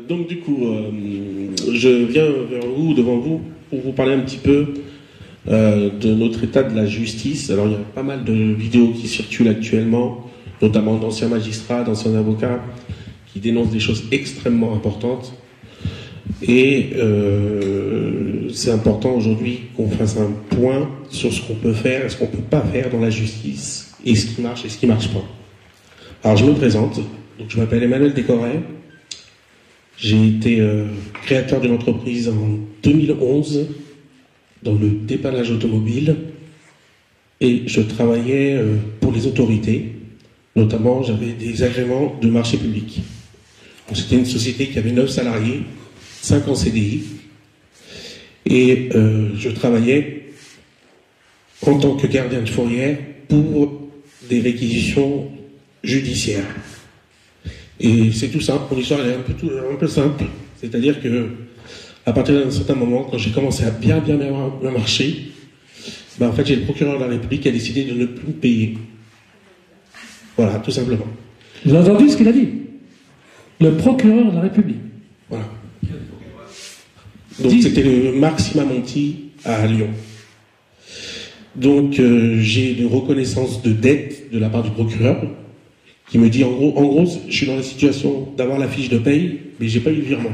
Donc du coup, je viens vers vous, devant vous, pour vous parler un petit peu de notre état de la justice. Alors il y a pas mal de vidéos qui circulent actuellement, notamment d'anciens magistrats, d'anciens avocats, qui dénoncent des choses extrêmement importantes. Et c'est important aujourd'hui qu'on fasse un point sur ce qu'on peut faire et ce qu'on ne peut pas faire dans la justice, et ce qui marche et ce qui ne marche pas. Alors je me présente, donc je m'appelle Emmanuel Décoré. J'ai été créateur d'une entreprise en 2011 dans le dépannage automobile et je travaillais pour les autorités, notamment j'avais des agréments de marché public. C'était une société qui avait 9 salariés, 5 en CDI et je travaillais en tant que gardien de fourrière pour des réquisitions judiciaires. Et c'est tout simple, mon histoire elle est un peu simple, c'est-à-dire que à partir d'un certain moment, quand j'ai commencé à bien marcher, en fait j'ai le procureur de la République qui a décidé de ne plus me payer. Voilà, tout simplement. Vous avez entendu ce qu'il a dit? Le procureur de la République. Voilà. Donc c'était le Marc Simamonti à Lyon. Donc j'ai une reconnaissance de dette de la part du procureur, qui me dit en gros, je suis dans la situation d'avoir la fiche de paye, mais j'ai pas eu le virement.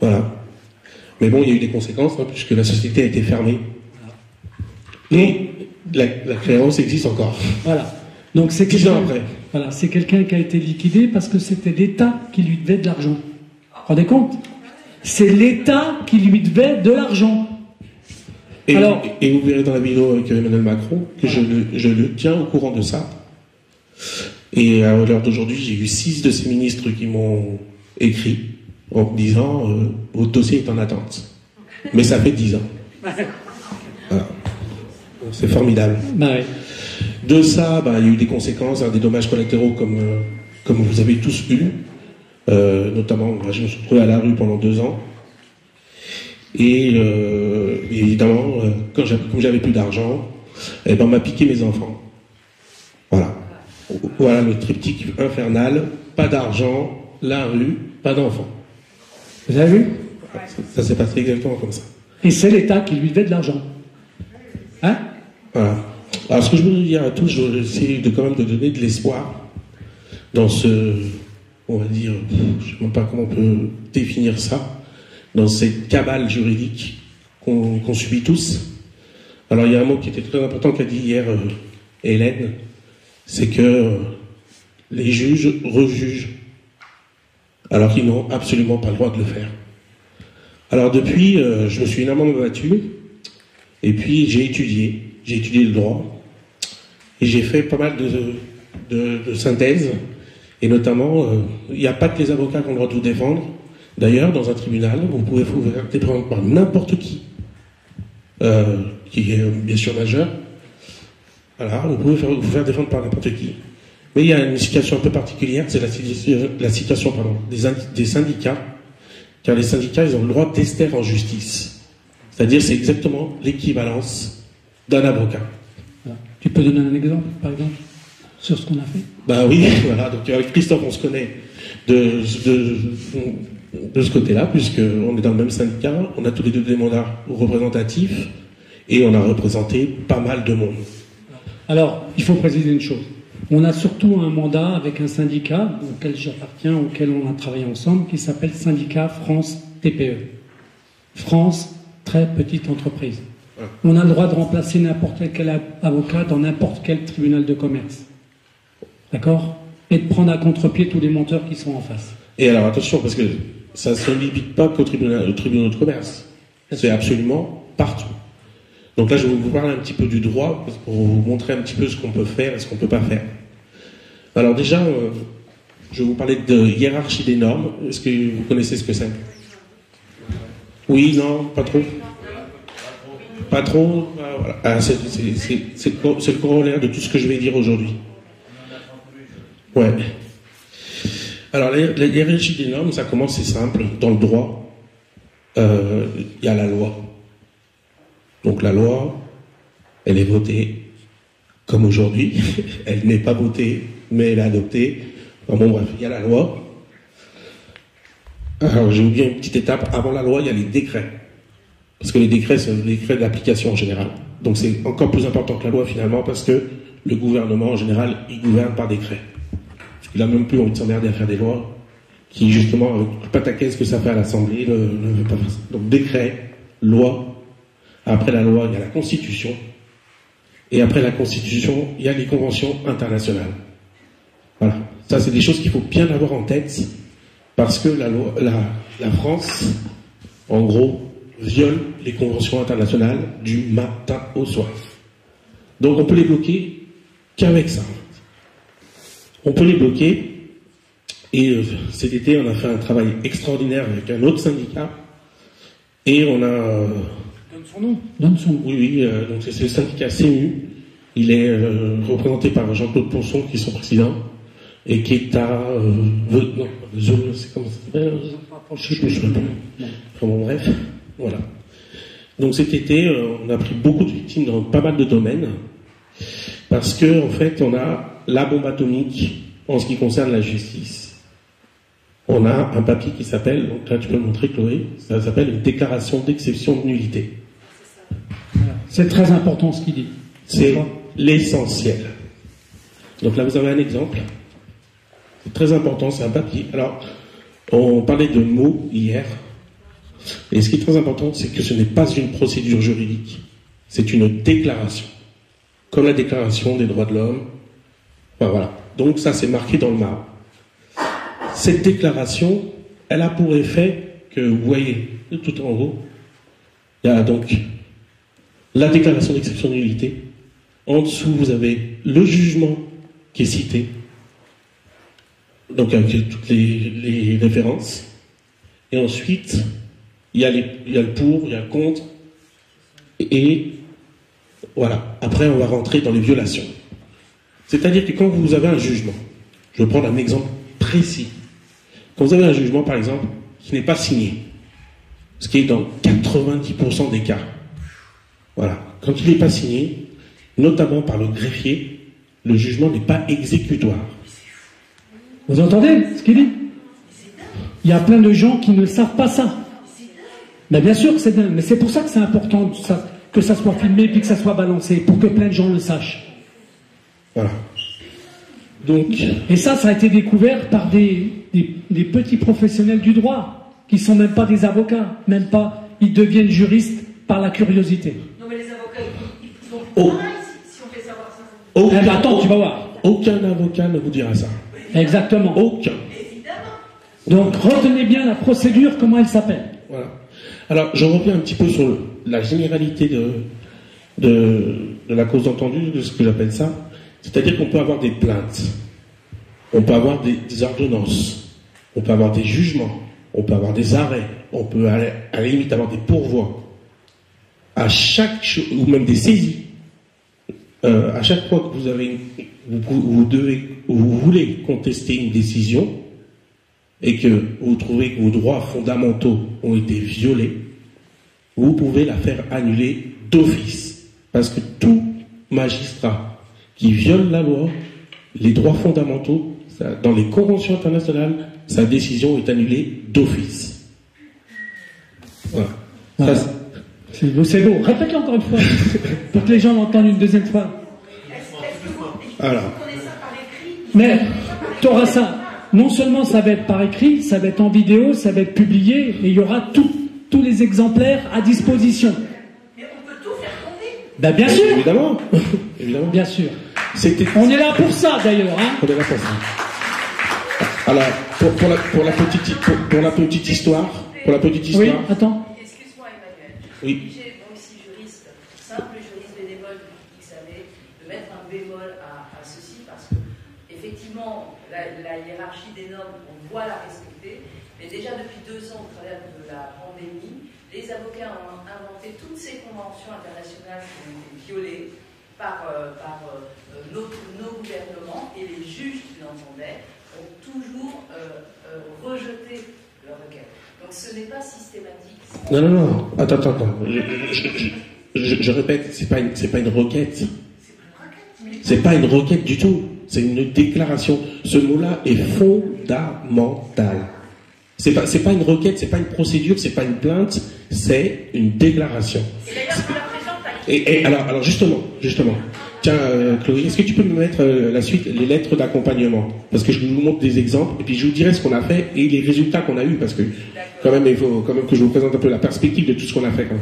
Voilà. Mais bon, il y a eu des conséquences, puisque la société a été fermée. Et la créance existe encore. Voilà. Donc c'est 10 ans après. Voilà, c'est quelqu'un qui a été liquidé parce que c'était l'État qui lui devait de l'argent. Vous vous rendez compte? C'est l'État qui lui devait de l'argent. Et vous verrez dans la vidéo avec Emmanuel Macron que je le tiens au courant de ça. Et à l'heure d'aujourd'hui, j'ai eu 6 de ces ministres qui m'ont écrit en me disant votre dossier est en attente. Mais ça fait 10 ans. Voilà. C'est formidable. Bah oui. De ça, il y a eu des conséquences, des dommages collatéraux comme vous avez tous eu. Notamment, je me suis retrouvé à la rue pendant 2 ans. Et évidemment, comme j'avais plus d'argent, on m'a piqué mes enfants. Voilà. Voilà le triptyque infernal, pas d'argent, la rue, pas d'enfants. Vous avez vu? Ça s'est passé exactement comme ça. Et c'est l'État qui lui devait de l'argent. Hein? Voilà. Alors ce que je veux dire à tous, je vais essayer quand même de donner de l'espoir dans ce, on va dire, je ne sais même pas comment on peut définir ça, dans cette cabale juridique qu'on subit tous. Alors il y a un mot qui était très important qu'a dit hier Hélène, c'est que les juges rejugent, alors qu'ils n'ont absolument pas le droit de le faire. Alors depuis, je me suis énormément battu, et puis j'ai étudié le droit, et j'ai fait pas mal de synthèses, et notamment, il n'y a pas que les avocats qui ont le droit de vous défendre. D'ailleurs, dans un tribunal, vous pouvez vous faire défendre par n'importe qui est bien sûr majeur. Voilà, vous pouvez vous faire défendre par n'importe qui. Mais il y a une situation un peu particulière, c'est la situation des syndicats, car les syndicats, ils ont le droit d'ester en justice. C'est-à-dire, c'est exactement l'équivalence d'un avocat. Tu peux donner un exemple, par exemple, sur ce qu'on a fait? Oui, voilà. Donc avec Christophe, on se connaît de ce côté-là, puisqu'on est dans le même syndicat, on a tous les deux des mandats représentatifs, et on a représenté pas mal de monde. Alors, il faut préciser une chose. On a surtout un mandat avec un syndicat auquel j'appartiens, auquel on a travaillé ensemble, qui s'appelle Syndicat France TPE. France, très petite entreprise. Voilà. On a le droit de remplacer n'importe quel avocat dans n'importe quel tribunal de commerce. D'accord? Et de prendre à contre-pied tous les menteurs qui sont en face. Et alors attention, parce que ça ne se limite pas qu'au tribunal de commerce. C'est absolument partout. Donc là, je vais vous parler un petit peu du droit, pour vous montrer un petit peu ce qu'on peut faire et ce qu'on ne peut pas faire. Alors déjà, je vais vous parler de hiérarchie des normes. Est-ce que vous connaissez ce que c'est? Oui, non, pas trop? Pas trop? Voilà. C'est le corollaire de tout ce que je vais dire aujourd'hui. Ouais. Alors, la hiérarchie des normes, ça commence, c'est simple. Dans le droit, il y a la loi. Donc la loi, elle est votée, comme aujourd'hui. Elle n'est pas votée, mais elle est adoptée. Enfin, bon, bref, il y a la loi. Alors, j'ai oublié une petite étape. Avant la loi, il y a les décrets. Parce que les décrets, c'est les décrets d'application en général. Donc c'est encore plus important que la loi finalement, parce que le gouvernement en général, il gouverne par décret. Il a même plus envie de s'emmerder à faire des lois qui, justement, avec le pataquès que ça fait à l'Assemblée, ne veut pas faire ça. Donc décret, loi. Après la loi, il y a la Constitution. Et après la Constitution, il y a les conventions internationales. Voilà. Ça, c'est des choses qu'il faut bien avoir en tête, parce que la France, en gros, viole les conventions internationales du matin au soir. Donc on peut les bloquer qu'avec ça. On peut les bloquer, et cet été, on a fait un travail extraordinaire avec un autre syndicat, et on a... Donne son nom. Donne son nom. Oui, donc c'est le syndicat CMU. Il est représenté par Jean-Claude Ponson, qui est son président, et qui est à... c'est comment ça s'appelle ? Je ne sais pas. Enfin, bon, bref, voilà. Donc cet été, on a pris beaucoup de victimes dans pas mal de domaines, parce que, en fait, on a la bombe atomique en ce qui concerne la justice. On a un papier qui s'appelle, donc là tu peux le montrer Chloé, ça s'appelle une déclaration d'exception de nullité. C'est très important ce qu'il dit. C'est l'essentiel. Donc là vous avez un exemple. C'est très important, c'est un papier. Alors, on parlait de mots hier. Et ce qui est très important, c'est que ce n'est pas une procédure juridique. C'est une déclaration. Comme la déclaration des droits de l'homme. Enfin, voilà. Donc ça, c'est marqué dans le marbre. Cette déclaration, elle a pour effet que, vous voyez, tout en haut, il y a donc la déclaration d'exception de nullité. En dessous, vous avez le jugement qui est cité. Donc avec toutes les références. Et ensuite, il y a le pour, il y a le contre. Et voilà. Après, on va rentrer dans les violations. C'est-à-dire que quand vous avez un jugement, je vais prendre un exemple précis. Quand vous avez un jugement, par exemple, qui n'est pas signé, ce qui est dans 90% des cas, voilà. Quand il n'est pas signé, notamment par le greffier, le jugement n'est pas exécutoire. Vous entendez ce qu'il dit? Il y a plein de gens qui ne savent pas ça. Mais bien sûr que c'est dingue, mais c'est pour ça que c'est important que ça soit filmé et que ça soit balancé, pour que plein de gens le sachent. Voilà. Donc, et ça a été découvert par des petits professionnels du droit, qui ne sont même pas des avocats, même pas, ils deviennent juristes par la curiosité. Non mais les avocats, ils sont pareils si on fait savoir ça. Eh ben attends, tu vas voir. Aucun avocat ne vous dira ça. Exactement. Aucun. Évidemment. Donc retenez bien la procédure, comment elle s'appelle. Voilà. Alors, je reviens un petit peu sur la généralité de la cause entendue, de ce que j'appelle ça. C'est-à-dire qu'on peut avoir des plaintes, on peut avoir des ordonnances, on peut avoir des jugements, on peut avoir des arrêts, on peut à la limite avoir des pourvois. À chaque chose, ou même des saisies. À chaque fois que vous voulez contester une décision et que vous trouvez que vos droits fondamentaux ont été violés, vous pouvez la faire annuler d'office. Parce que tout magistrat qui viole la loi, les droits fondamentaux, dans les conventions internationales, sa décision est annulée d'office. Voilà. Voilà. C'est beau. Répète-le encore une fois, pour que les gens l'entendent une deuxième fois. Est-ce que vous Alors. connaissez ça par écrit? Mais tu auras ça. Non seulement ça va être par écrit, ça va être en vidéo, ça va être publié, et il y aura tous les exemplaires à disposition. Mais on peut tout faire tomber. Ben bien sûr. Évidemment. Évidemment. Bien sûr. On est là pour ça d'ailleurs. Hein. On est là pour ça. Alors, pour la petite histoire. Oui, attends. Excuse-moi Emmanuel. Oui. J'ai moi aussi juriste, simple juriste bénévole depuis X années, de mettre un bémol à ceci parce que effectivement la hiérarchie des normes, on doit la respecter, mais déjà depuis 2 ans au travers de la pandémie, les avocats ont inventé toutes ces conventions internationales qui ont été violées par nos gouvernements, et les juges qui l'entendaient ont toujours rejeté leur requête. Donc ce n'est pas systématique. Non. Attends. Je répète, c'est pas une requête. C'est pas une requête du tout. C'est une déclaration. Ce mot-là est fondamental. C'est pas une requête, c'est pas une procédure, c'est pas une plainte, c'est une déclaration. Et alors justement. Tiens, Chloé, est-ce que tu peux me mettre la suite, les lettres d'accompagnement? Parce que je vous montre des exemples, et puis je vous dirai ce qu'on a fait et les résultats qu'on a eus, parce que quand même, il faut quand même que je vous présente un peu la perspective de tout ce qu'on a fait quand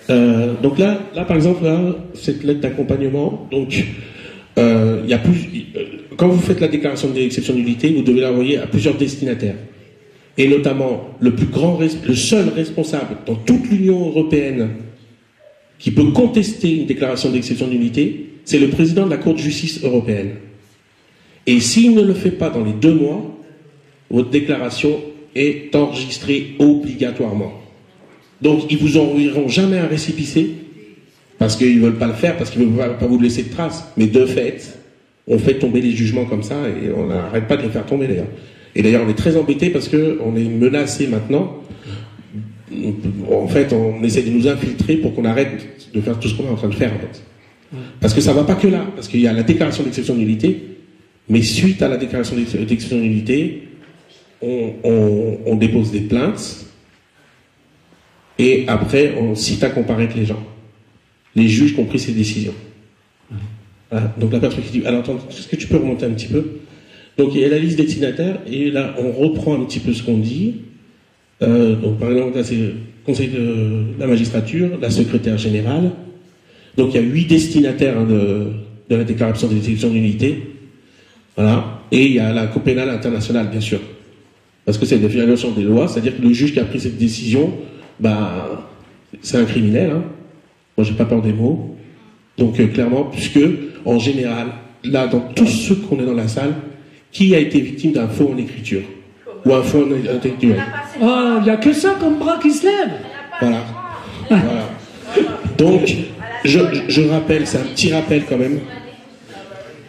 même. Donc là, par exemple, là, cette lettre d'accompagnement, donc il y a quand vous faites la déclaration d'exceptionnalité, vous devez l'envoyer à plusieurs destinataires. Et notamment, le seul responsable dans toute l'Union européenne qui peut contester une déclaration d'exceptionnalité, c'est le président de la Cour de justice européenne. Et s'il ne le fait pas dans les 2 mois, votre déclaration est enregistrée obligatoirement. Donc, ils vous enverront jamais un récépissé, parce qu'ils ne veulent pas le faire, parce qu'ils ne veulent pas vous laisser de traces. Mais de fait, on fait tomber les jugements comme ça, et on n'arrête pas de les faire tomber d'ailleurs. Et d'ailleurs, on est très embêtés parce qu'on est menacé maintenant. En fait, on essaie de nous infiltrer pour qu'on arrête de faire tout ce qu'on est en train de faire, en fait. Parce que ça ne va pas que là, parce qu'il y a la déclaration d'exception de nullité, mais suite à la déclaration d'exception de nullité, on dépose des plaintes, et après, on cite à comparaître les gens. Les juges qui ont pris ces décisions. Voilà. Donc la perspective. Alors attends, est-ce que tu peux remonter un petit peu? Donc il y a la liste des destinataires, et là on reprend un petit peu ce qu'on dit. Donc par exemple, là c'est le conseil de la magistrature, la secrétaire générale. Donc il y a 8 destinataires de la déclaration des exceptions d'unité. Voilà. Et il y a la Cour pénale internationale, bien sûr. Parce que c'est la violation des lois, c'est-à-dire que le juge qui a pris cette décision, bah, c'est un criminel. Hein. Moi j'ai pas peur des mots. Donc clairement, puisque en général, là dans tous ceux qu'on est dans la salle, qui a été victime d'un faux en écriture ou un faux en intellectuel? Ah, il n'y a que ça comme bras qui se lève. Voilà. Voilà. Donc, je rappelle, c'est un petit rappel quand même,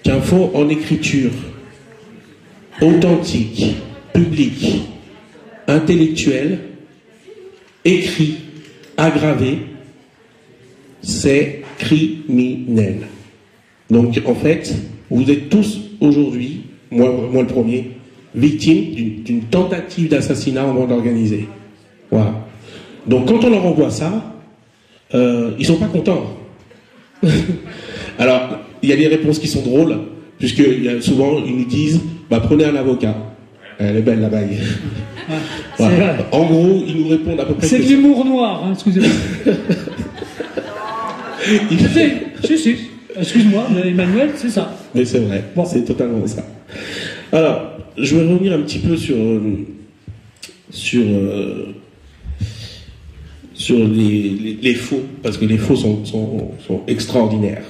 qu'un faux en écriture authentique, public, intellectuel, écrit, aggravé, c'est criminel. Donc, en fait, vous êtes tous aujourd'hui, moi le premier, victime d'une tentative d'assassinat en bande organisée. Voilà. Donc quand on leur envoie ça, ils sont pas contents. Alors, il y a des réponses qui sont drôles, puisque souvent ils nous disent, bah prenez un avocat. Elle est belle la bague. Voilà. En gros, ils nous répondent à peu près. C'est de l'humour noir, hein, excusez-moi. Si. Excuse-moi, mais Emmanuel, c'est ça. Mais c'est vrai, bon. C'est totalement ça. Alors, je vais revenir un petit peu sur les faux, parce que les faux sont extraordinaires.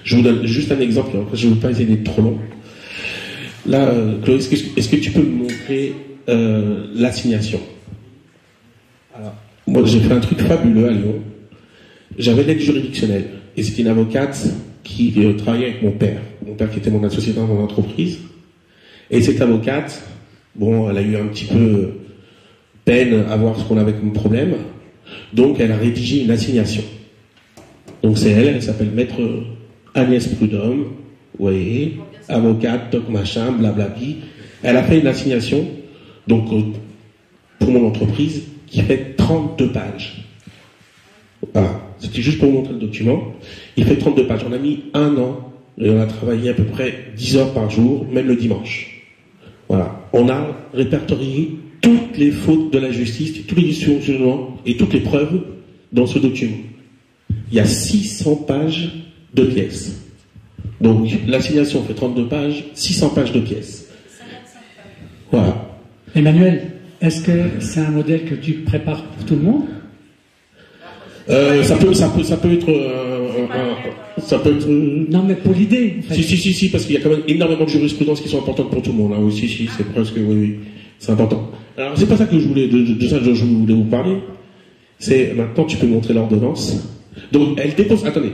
Je vous donne juste un exemple, après je ne veux pas essayer d'être trop long. Là, Chloé, est-ce que tu peux me montrer l'assignation? Alors, moi j'ai fait un truc fabuleux à Lyon. J'avais l'aide juridictionnelle, et c'était une avocate qui travaillait avec mon père qui était mon associé dans mon entreprise. Et cette avocate, bon, elle a eu un petit peu peine à voir ce qu'on avait comme problème, donc elle a rédigé une assignation. Donc c'est elle s'appelle Maître Agnès Prudhomme, vous voyez, avocate, toc machin, blablabli. Elle a fait une assignation, donc pour mon entreprise, qui fait 32 pages. Voilà, c'était juste pour vous montrer le document. Il fait 32 pages. On a mis 1 an, et on a travaillé à peu près 10 heures par jour, même le dimanche. Voilà. On a répertorié toutes les fautes de la justice, tous les dysfonctionnements et toutes les preuves dans ce document. Il y a 600 pages de pièces. Donc, l'assignation fait 32 pages, 600 pages de pièces. Voilà. Emmanuel, est-ce que c'est un modèle que tu prépares pour tout le monde? Ça peut être Non, mais pour l'idée. En fait. Si, parce qu'il y a quand même énormément de jurisprudence qui sont importantes pour tout le monde. Hein. Oui, c'est presque, oui, c'est important. Alors, c'est pas ça que je voulais, de ça que je voulais vous parler. C'est, maintenant, tu peux montrer l'ordonnance. Donc, elle dépose, attendez,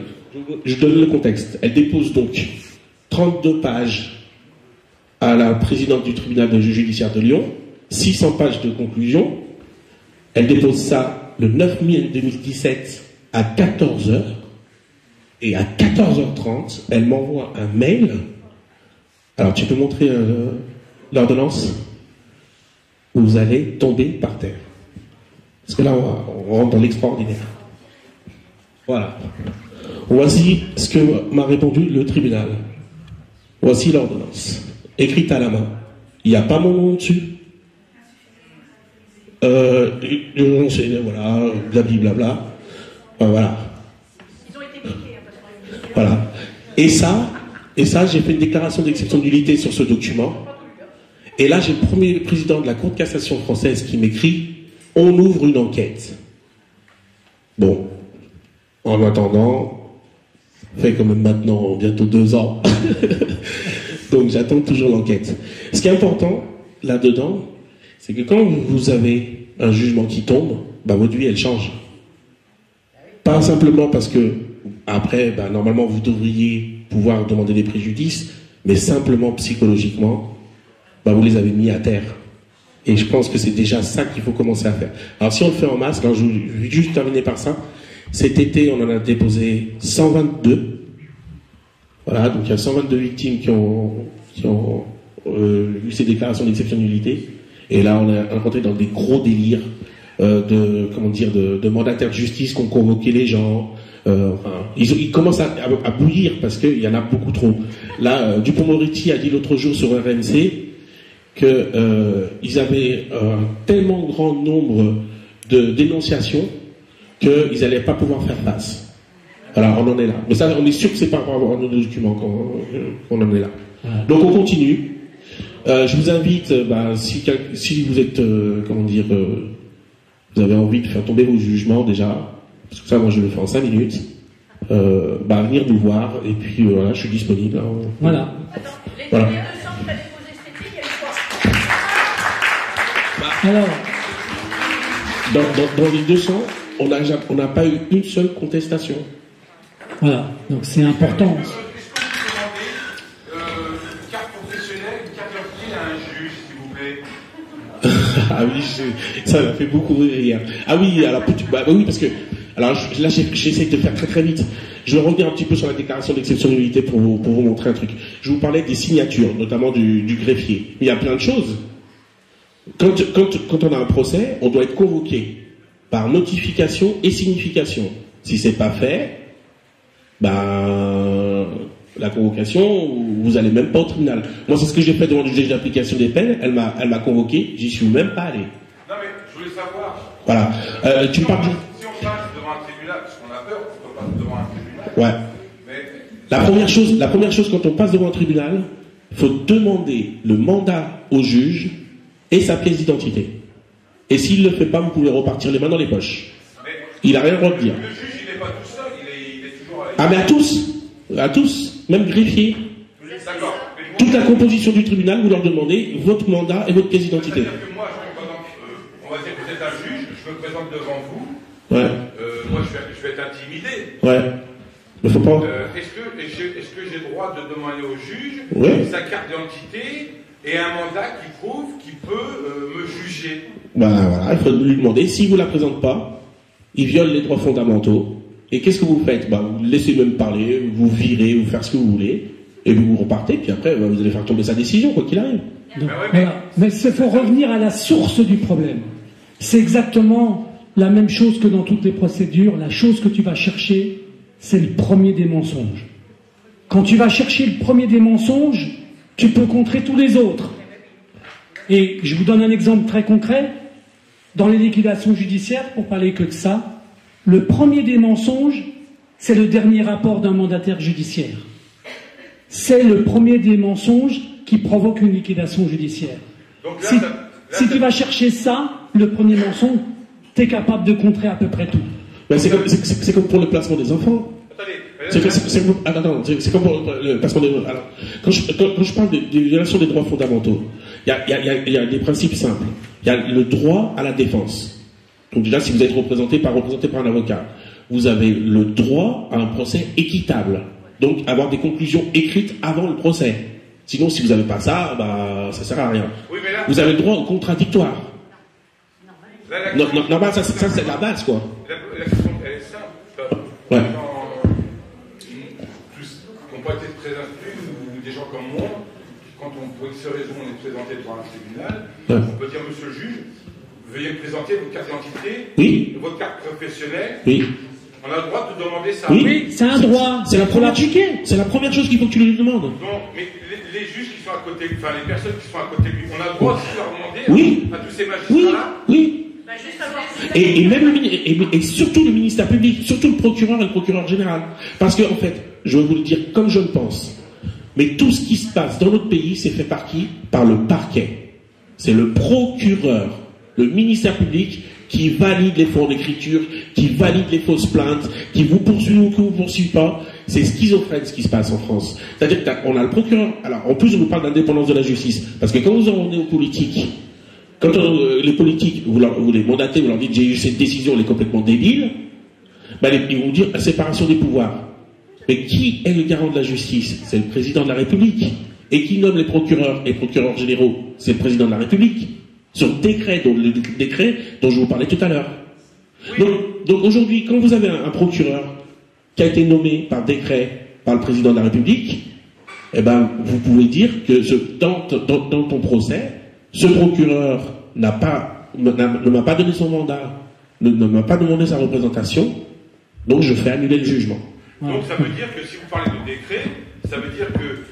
je donne le contexte. Elle dépose donc 32 pages à la présidente du tribunal judiciaire de Lyon, 600 pages de conclusion. Elle dépose ça le 9 mai 2017 à 14h. Et à 14h30, elle m'envoie un mail. Alors, tu peux montrer l'ordonnance? vous allez tomber par terre. Parce que là, on rentre dans l'extraordinaire. Voilà. Voici ce que m'a répondu le tribunal. Voici l'ordonnance, écrite à la main. Il n'y a pas mon nom dessus. Voilà, blablabla. Voilà. Ils ont été piqués, Voilà. Et ça, j'ai fait une déclaration d'exception de nullité sur ce document. Et là, j'ai le premier président de la Cour de cassation française qui m'écrit « On ouvre une enquête ». Bon. En attendant, ça fait quand même maintenant bientôt 2 ans. Donc j'attends toujours l'enquête. Ce qui est important là-dedans, c'est que quand vous avez un jugement qui tombe, bah, votre vie elle change. Pas simplement parce que après, bah, normalement vous devriez pouvoir demander des préjudices, mais simplement psychologiquement, bah, vous les avez mis à terre. Et je pense que c'est déjà ça qu'il faut commencer à faire. Alors si on le fait en masse, alors je vais juste terminer par ça. Cet été, on en a déposé 122. Voilà, donc il y a 122 victimes qui ont eu ces déclarations d'exception de nullité. Et là, on est rentré dans des gros délires de mandataires de justice qui ont convoqué les gens. Ils commencent à bouillir parce qu'il y en a beaucoup trop. Là, Dupond-Moretti a dit l'autre jour sur RMC qu'ils avaient un tellement grand nombre de dénonciations qu'ils n'allaient pas pouvoir faire face. Voilà, on en est là. Mais ça, on est sûr que c'est par rapport à nos documents qu'on en est là. Donc on continue. Je vous invite, si vous êtes, vous avez envie de faire tomber vos jugements déjà, parce que ça, moi je le fais en 5 minutes, venir nous voir, et puis voilà, je suis disponible. Hein. Voilà. Attends, les Voilà. 200 que tu as déposés cet été, il y a eu quoi? Alors, Dans les 200, on n'a pas eu une seule contestation. voilà, donc c'est important. Est-ce que vous pouvez demander une carte professionnelle, une carte d'identité à un juge, s'il vous plaît? Ah oui, ça m'a fait beaucoup rire. Ah oui, alors oui, parce que là j'essaie de faire très très vite. Je vais revenir un petit peu sur la déclaration d'exception de nullité pour vous montrer un truc. Je vous parlais des signatures, notamment du greffier. Il y a plein de choses. Quand on a un procès, on doit être convoqué par notification et signification. Si c'est pas fait, la convocation, vous allez même pas au tribunal. Moi, c'est ce que j'ai fait devant le juge d'application des peines. Elle m'a convoqué, j'y suis même pas allé. Non, mais je voulais savoir. Voilà. Tu me parles. Si on passe devant un tribunal, parce qu'on a peur qu'on passe devant un tribunal. Ouais. Mais La première chose, quand on passe devant un tribunal, il faut demander le mandat au juge et sa pièce d'identité. Et s'il ne le fait pas, vous pouvez repartir les mains dans les poches. Il n'a rien le droit de dire. le juge, il n'est pas tout seul, il est toujours avec. Ah, mais à tous, même greffier. D'accord. Mais Toute la composition du tribunal, vous leur demandez votre mandat et votre pièce d'identité. c'est-à-dire que moi, par exemple, on va dire que vous êtes un juge, je me présente devant vous. Ouais, Moi, je vais être intimidé. ouais. Mais faut pas. Est-ce que j'ai le droit de demander au juge Ouais. sa carte d'identité et un mandat qui prouve qu'il peut me juger? Voilà, il faut lui demander. S'il ne vous la présente pas, il viole les droits fondamentaux. Et qu'est-ce que vous faites? Vous laissez même parler, vous virez, vous faire ce que vous voulez, et vous repartez, puis après, vous allez faire tomber sa décision, quoi qu'il arrive. Donc, voilà. Mais il faut revenir à la source du problème. C'est exactement la même chose que dans toutes les procédures. La chose que tu vas chercher, c'est le premier des mensonges. Quand tu vas chercher le premier des mensonges, tu peux contrer tous les autres. Et je vous donne un exemple très concret. Dans les liquidations judiciaires, pour parler que de ça, le premier des mensonges, c'est le dernier rapport d'un mandataire judiciaire. C'est le premier des mensonges qui provoque une liquidation judiciaire. Donc là, Si tu vas chercher ça, le premier mensonge, tu es capable de contrer à peu près tout. C'est comme pour le placement des enfants. attendez, C'est comme pour le placement des enfants. Alors, quand je parle des violations des droits fondamentaux, il y a des principes simples. Il y a le droit à la défense. Donc déjà, si vous êtes représenté par un avocat, vous avez le droit à un procès équitable. Donc avoir des conclusions écrites avant le procès. Sinon, si vous n'avez pas ça, ça sert à rien. oui, mais là, Vous avez le droit au contradictoire. là, Normal, ça c'est la base, quoi. la question, elle est simple. Ouais. Les gens qui n'ont pas été très instruits, ou des gens comme moi, qui quand on, pour X raison, on est présenté devant un tribunal, Ouais. on peut dire, monsieur le juge, veuillez me présenter votre carte d'identité, Oui. votre carte professionnelle. Oui. On a le droit de demander ça. Oui. C'est un droit. C'est la première l'appliquer. C'est la première chose qu'il faut que tu lui demandes. Non, mais les juges qui sont à côté, enfin les personnes qui sont à côté de lui, on a le droit aussi de leur demander Oui. à tous ces Oui. magistrats-là. Oui. Bah, juste avoir... Et même et surtout le ministère public, surtout le procureur et le procureur général. Parce que, en fait, je vais vous le dire comme je le pense, mais tout ce qui se passe dans notre pays, c'est fait par qui? Par le parquet. C'est le procureur, le ministère public qui valide les fautes d'écriture, qui valide les fausses plaintes, qui vous poursuit ou qui vous poursuit pas. C'est schizophrène ce qui se passe en France. C'est-à-dire qu'on a le procureur. Alors, en plus, on nous parle d'indépendance de la justice. Parce que quand vous en venez aux politiques, quand les politiques, vous les mandatez, vous leur dites j'ai eu cette décision, elle est complètement débile, ben, ils vont vous dire la séparation des pouvoirs. Mais qui est le garant de la justice? C'est le président de la République. Et qui nomme les procureurs et procureurs généraux? C'est le président de la République. Sur le décret dont je vous parlais tout à l'heure. Oui. Donc aujourd'hui, quand vous avez un procureur qui a été nommé par décret par le président de la République, eh ben, vous pouvez dire que dans ton procès, ce procureur ne m'a pas donné son mandat, ne m'a pas demandé sa représentation, donc je fais annuler le jugement. Donc ça veut dire que si vous parlez de décret, ça veut dire que